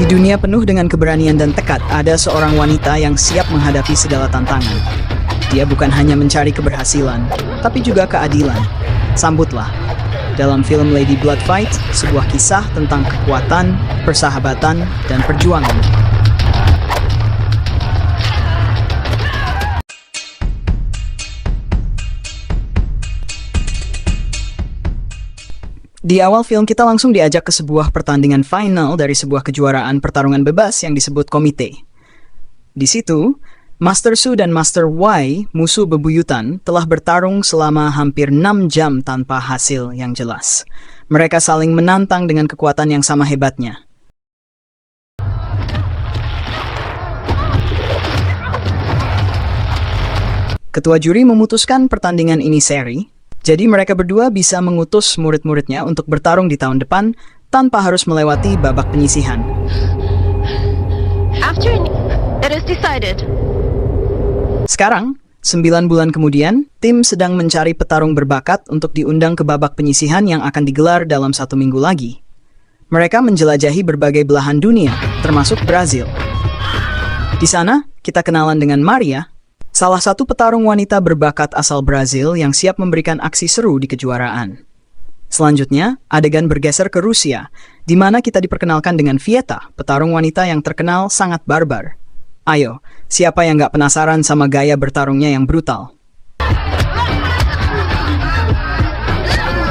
Di dunia penuh dengan keberanian dan tekad, ada seorang wanita yang siap menghadapi segala tantangan. Dia bukan hanya mencari keberhasilan, tapi juga keadilan. Sambutlah, dalam film Lady Blood Fight, sebuah kisah tentang kekuatan, persahabatan, dan perjuangan. Di awal film kita langsung diajak ke sebuah pertandingan final dari sebuah kejuaraan pertarungan bebas yang disebut komite. Di situ, Master Su dan Master Y, musuh bebuyutan, telah bertarung selama hampir 6 jam tanpa hasil yang jelas. Mereka saling menantang dengan kekuatan yang sama hebatnya. Ketua juri memutuskan pertandingan ini seri. Jadi mereka berdua bisa mengutus murid-muridnya untuk bertarung di tahun depan tanpa harus melewati babak penyisihan. Sekarang, 9 bulan kemudian, tim sedang mencari petarung berbakat untuk diundang ke babak penyisihan yang akan digelar dalam 1 minggu lagi. Mereka menjelajahi berbagai belahan dunia, termasuk Brazil. Di sana, kita kenalan dengan Maria, salah satu petarung wanita berbakat asal Brazil yang siap memberikan aksi seru di kejuaraan. Selanjutnya, adegan bergeser ke Rusia, di mana kita diperkenalkan dengan Vieta, petarung wanita yang terkenal sangat barbar. Ayo, siapa yang gak penasaran sama gaya bertarungnya yang brutal?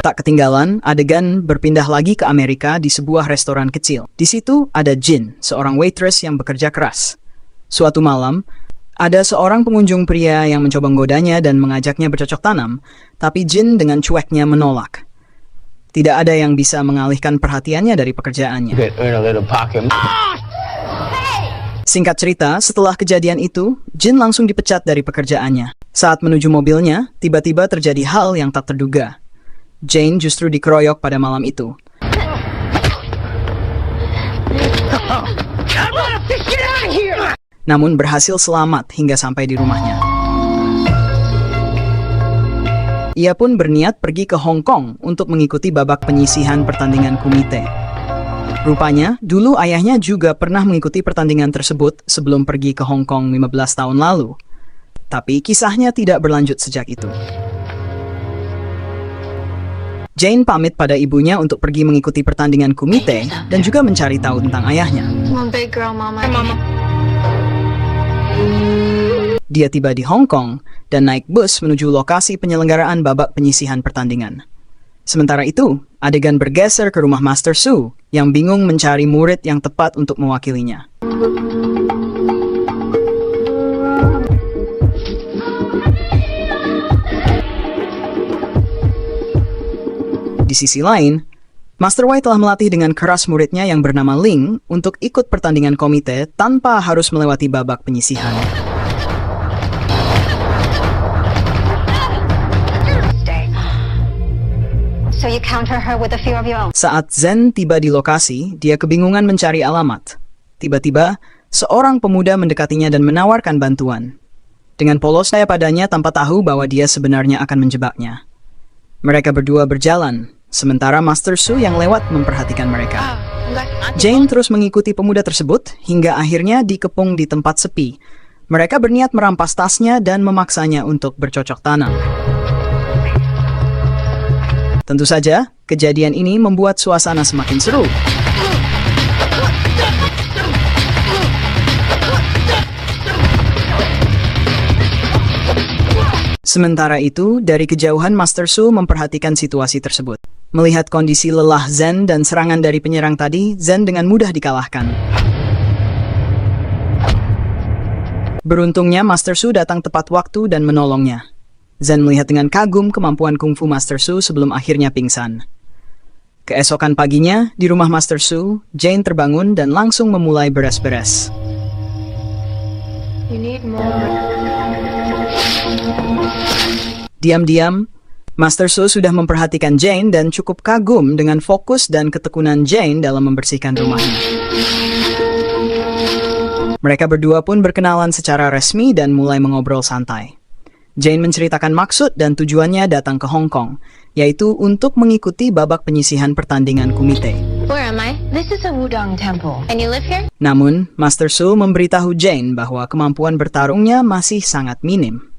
Tak ketinggalan, adegan berpindah lagi ke Amerika di sebuah restoran kecil. Di situ ada Jin, seorang waitress yang bekerja keras. Suatu malam, ada seorang pengunjung pria yang mencoba menggodanya dan mengajaknya bercocok tanam, tapi Jin dengan cueknya menolak. Tidak ada yang bisa mengalihkan perhatiannya dari pekerjaannya. Singkat cerita, setelah kejadian itu, Jin langsung dipecat dari pekerjaannya. Saat menuju mobilnya, tiba-tiba terjadi hal yang tak terduga. Jane justru dikeroyok pada malam itu. Namun berhasil selamat hingga sampai di rumahnya. Ia pun berniat pergi ke Hong Kong untuk mengikuti babak penyisihan pertandingan komite. Rupanya, dulu ayahnya juga pernah mengikuti pertandingan tersebut sebelum pergi ke Hong Kong 15 tahun lalu. Tapi kisahnya tidak berlanjut sejak itu. Jane pamit pada ibunya untuk pergi mengikuti pertandingan komite dan juga mencari tahu tentang ayahnya. Dia tiba di Hong Kong dan naik bus menuju lokasi penyelenggaraan babak penyisihan pertandingan. Sementara itu, adegan bergeser ke rumah Master Su yang bingung mencari murid yang tepat untuk mewakilinya. Di sisi lain, Master Y telah melatih dengan keras muridnya yang bernama Ling untuk ikut pertandingan komite tanpa harus melewati babak penyisihan. Saat Zen tiba di lokasi, dia kebingungan mencari alamat. Tiba-tiba, seorang pemuda mendekatinya dan menawarkan bantuan. Dengan polosnya padanya tanpa tahu bahwa dia sebenarnya akan menjebaknya. Mereka berdua berjalan, sementara Master Su yang lewat memperhatikan mereka. Jane terus mengikuti pemuda tersebut hingga akhirnya dikepung di tempat sepi. Mereka berniat merampas tasnya dan memaksanya untuk bercocok tanam. Tentu saja, kejadian ini membuat suasana semakin seru. Sementara itu, dari kejauhan Master Su memperhatikan situasi tersebut. Melihat kondisi lelah Zen dan serangan dari penyerang tadi, Zen dengan mudah dikalahkan. Beruntungnya Master Su datang tepat waktu dan menolongnya. Zen melihat dengan kagum kemampuan kungfu Master Su sebelum akhirnya pingsan. Keesokan paginya, di rumah Master Su, Jane terbangun dan langsung memulai beres-beres. Diam-diam, Master Su sudah memperhatikan Jane dan cukup kagum dengan fokus dan ketekunan Jane dalam membersihkan rumahnya. Mereka berdua pun berkenalan secara resmi dan mulai mengobrol santai. Jane menceritakan maksud dan tujuannya datang ke Hong Kong, yaitu untuk mengikuti babak penyisihan pertandingan komite. Where am I? This is a Wudang temple. And you live here? Namun, Master Su memberitahu Jane bahwa kemampuan bertarungnya masih sangat minim.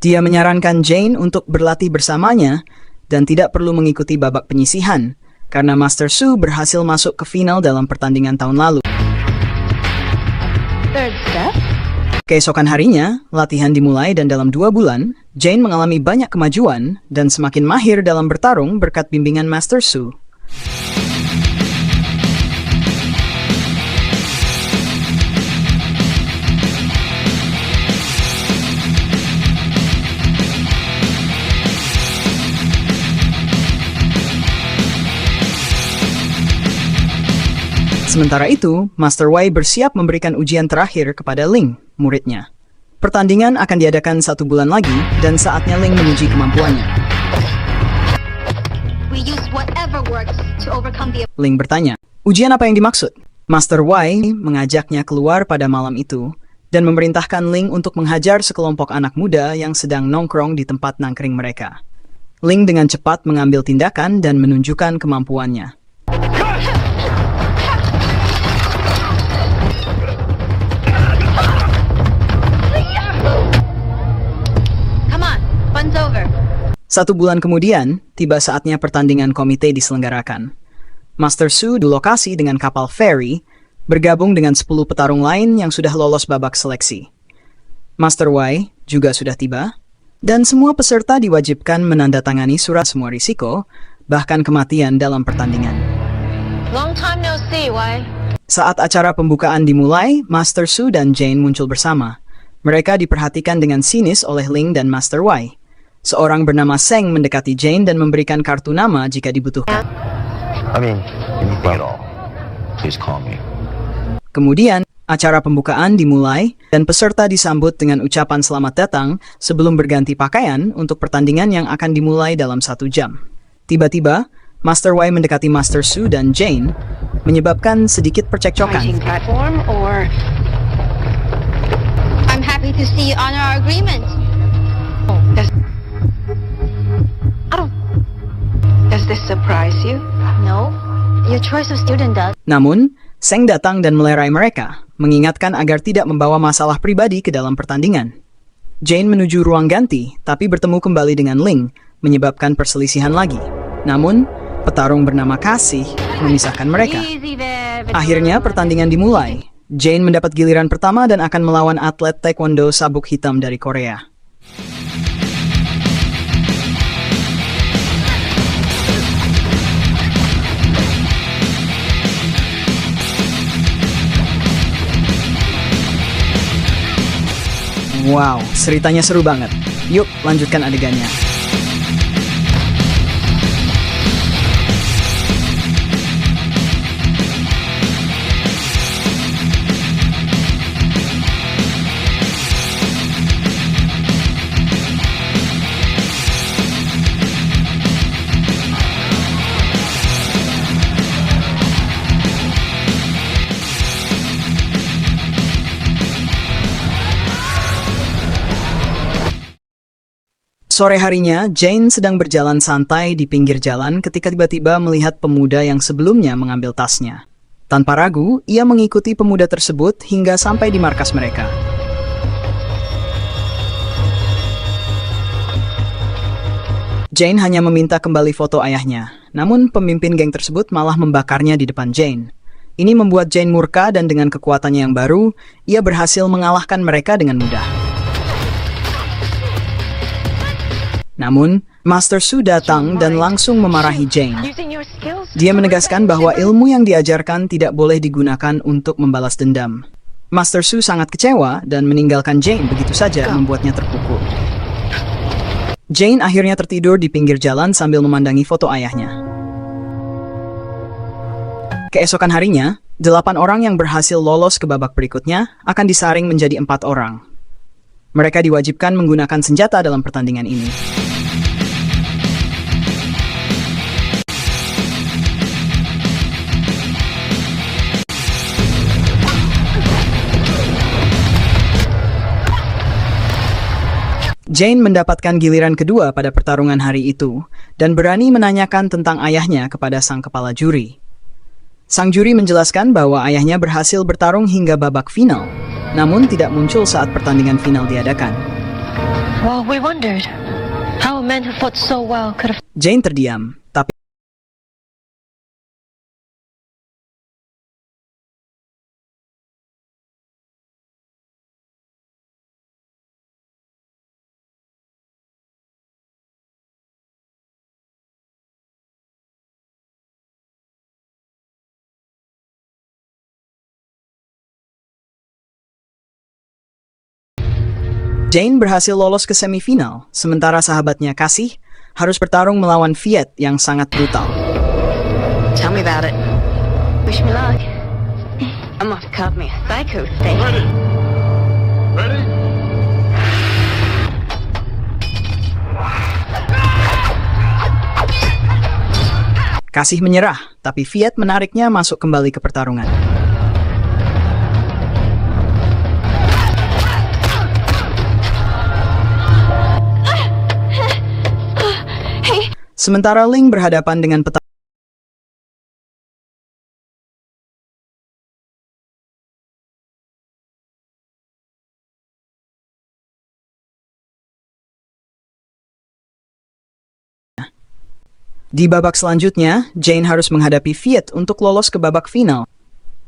Dia menyarankan Jane untuk berlatih bersamanya dan tidak perlu mengikuti babak penyisihan, karena Master Su berhasil masuk ke final dalam pertandingan tahun lalu. Third step. Keesokan harinya, latihan dimulai dan dalam 2 bulan, Jane mengalami banyak kemajuan dan semakin mahir dalam bertarung berkat bimbingan Master Su. Sementara itu, Master Wai bersiap memberikan ujian terakhir kepada Ling, muridnya. Pertandingan akan diadakan 1 bulan lagi, dan saatnya Ling menguji kemampuannya. We use whatever works to overcome the... Ling bertanya, ujian apa yang dimaksud? Master Wai mengajaknya keluar pada malam itu, dan memerintahkan Ling untuk menghajar sekelompok anak muda yang sedang nongkrong di tempat nangkring mereka. Ling dengan cepat mengambil tindakan dan menunjukkan kemampuannya. Fun's over. 1 bulan kemudian, tiba saatnya pertandingan komite diselenggarakan. Master Su di lokasi dengan kapal ferry, bergabung dengan 10 petarung lain yang sudah lolos babak seleksi. Master Wai juga sudah tiba, dan semua peserta diwajibkan menandatangani surat semua risiko, bahkan kematian dalam pertandingan. Long time no see, Wai. Saat acara pembukaan dimulai, Master Su dan Jane muncul bersama. Mereka diperhatikan dengan sinis oleh Ling dan Master Wai. Seorang bernama Seng mendekati Jane dan memberikan kartu nama jika dibutuhkan. Please call me. Kemudian, acara pembukaan dimulai dan peserta disambut dengan ucapan selamat datang sebelum berganti pakaian untuk pertandingan yang akan dimulai dalam 1 jam. Tiba-tiba, Master Wai mendekati Master Su dan Jane, menyebabkan sedikit percekcokan. Platform or... I'm happy to see you honor our agreement. Does this surprise you? No. Your choice of student does. Namun, Seng datang dan melerai mereka, mengingatkan agar tidak membawa masalah pribadi ke dalam pertandingan. Jane menuju ruang ganti, tapi bertemu kembali dengan Ling, menyebabkan perselisihan lagi. Namun, petarung bernama Kasih memisahkan mereka. Akhirnya, pertandingan dimulai. Jane mendapat giliran pertama dan akan melawan atlet taekwondo sabuk hitam dari Korea. Wow, ceritanya seru banget. Yuk, lanjutkan adegannya. Sore harinya, Jane sedang berjalan santai di pinggir jalan ketika tiba-tiba melihat pemuda yang sebelumnya mengambil tasnya. Tanpa ragu, ia mengikuti pemuda tersebut hingga sampai di markas mereka. Jane hanya meminta kembali foto ayahnya, namun pemimpin geng tersebut malah membakarnya di depan Jane. Ini membuat Jane murka dan dengan kekuatannya yang baru, ia berhasil mengalahkan mereka dengan mudah. Namun, Master Su datang dan langsung memarahi Jane. Dia menegaskan bahwa ilmu yang diajarkan tidak boleh digunakan untuk membalas dendam. Master Su sangat kecewa dan meninggalkan Jane begitu saja, membuatnya terpukul. Jane akhirnya tertidur di pinggir jalan sambil memandangi foto ayahnya. Keesokan harinya, 8 orang yang berhasil lolos ke babak berikutnya akan disaring menjadi 4 orang. Mereka diwajibkan menggunakan senjata dalam pertandingan ini. Jane mendapatkan giliran kedua pada pertarungan hari itu dan berani menanyakan tentang ayahnya kepada sang kepala juri. Sang juri menjelaskan bahwa ayahnya berhasil bertarung hingga babak final, namun tidak muncul saat pertandingan final diadakan. Well, we wondered how a man who fought so well could have... Jane terdiam, tapi Jane berhasil lolos ke semifinal, sementara sahabatnya Kasih harus bertarung melawan Viet yang sangat brutal. Tell me about it. Wish me luck. I'm off to carve me a psycho steak. Ready? Kasih menyerah, tapi Viet menariknya masuk kembali ke pertarungan. Sementara Ling berhadapan dengan petarung di babak selanjutnya, Jane harus menghadapi Viet untuk lolos ke babak final.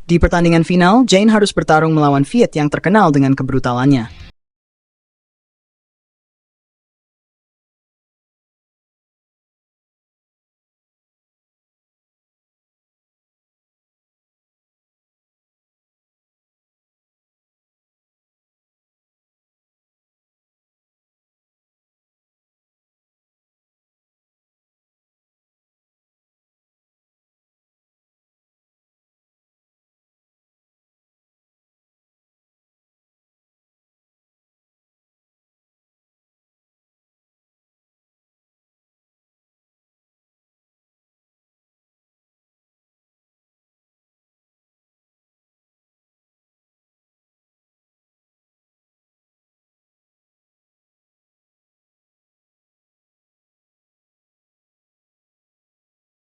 Di pertandingan final, Jane harus bertarung melawan Viet yang terkenal dengan kebrutalannya.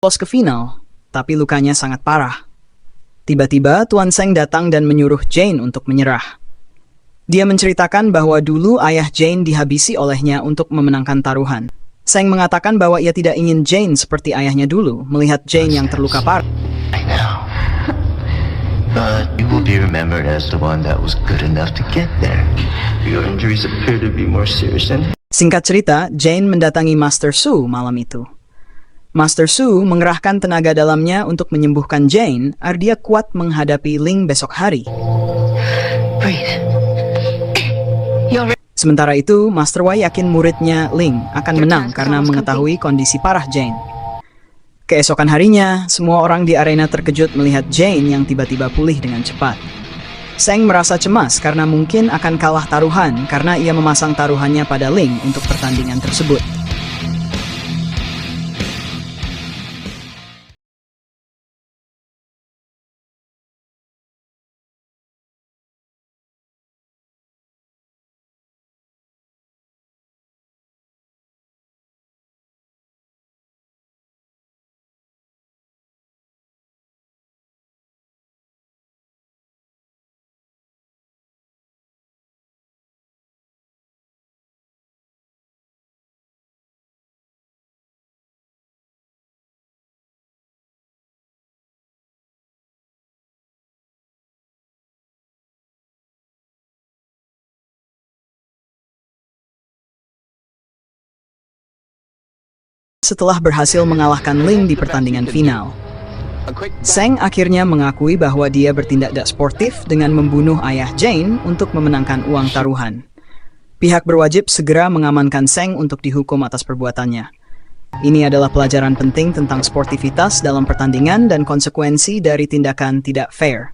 Lolos ke final, tapi lukanya sangat parah. Tiba-tiba Tuan Seng datang dan menyuruh Jane untuk menyerah. Dia menceritakan bahwa dulu ayah Jane dihabisi olehnya untuk memenangkan taruhan. Seng mengatakan bahwa ia tidak ingin Jane seperti ayahnya dulu, melihat Jane yang terluka parah. I know. But you will be remembered as the one that was good enough to get there. Your injuries appear to be more serious than... Singkat cerita, Jane mendatangi Master Su malam itu. Master Su mengerahkan tenaga dalamnya untuk menyembuhkan Jane agar dia kuat menghadapi Ling besok hari. Breathe. You're... Sementara itu, Master Wai yakin muridnya Ling akan menang karena mengetahui kondisi parah Jane. Keesokan harinya, semua orang di arena terkejut melihat Jane yang tiba-tiba pulih dengan cepat. Seng merasa cemas karena mungkin akan kalah taruhan karena ia memasang taruhannya pada Ling untuk pertandingan tersebut. Setelah berhasil mengalahkan Ling di pertandingan final, Seng akhirnya mengakui bahwa dia bertindak tidak sportif dengan membunuh ayah Jane untuk memenangkan uang taruhan. Pihak berwajib segera mengamankan Seng untuk dihukum atas perbuatannya. Ini adalah pelajaran penting tentang sportivitas dalam pertandingan dan konsekuensi dari tindakan tidak fair.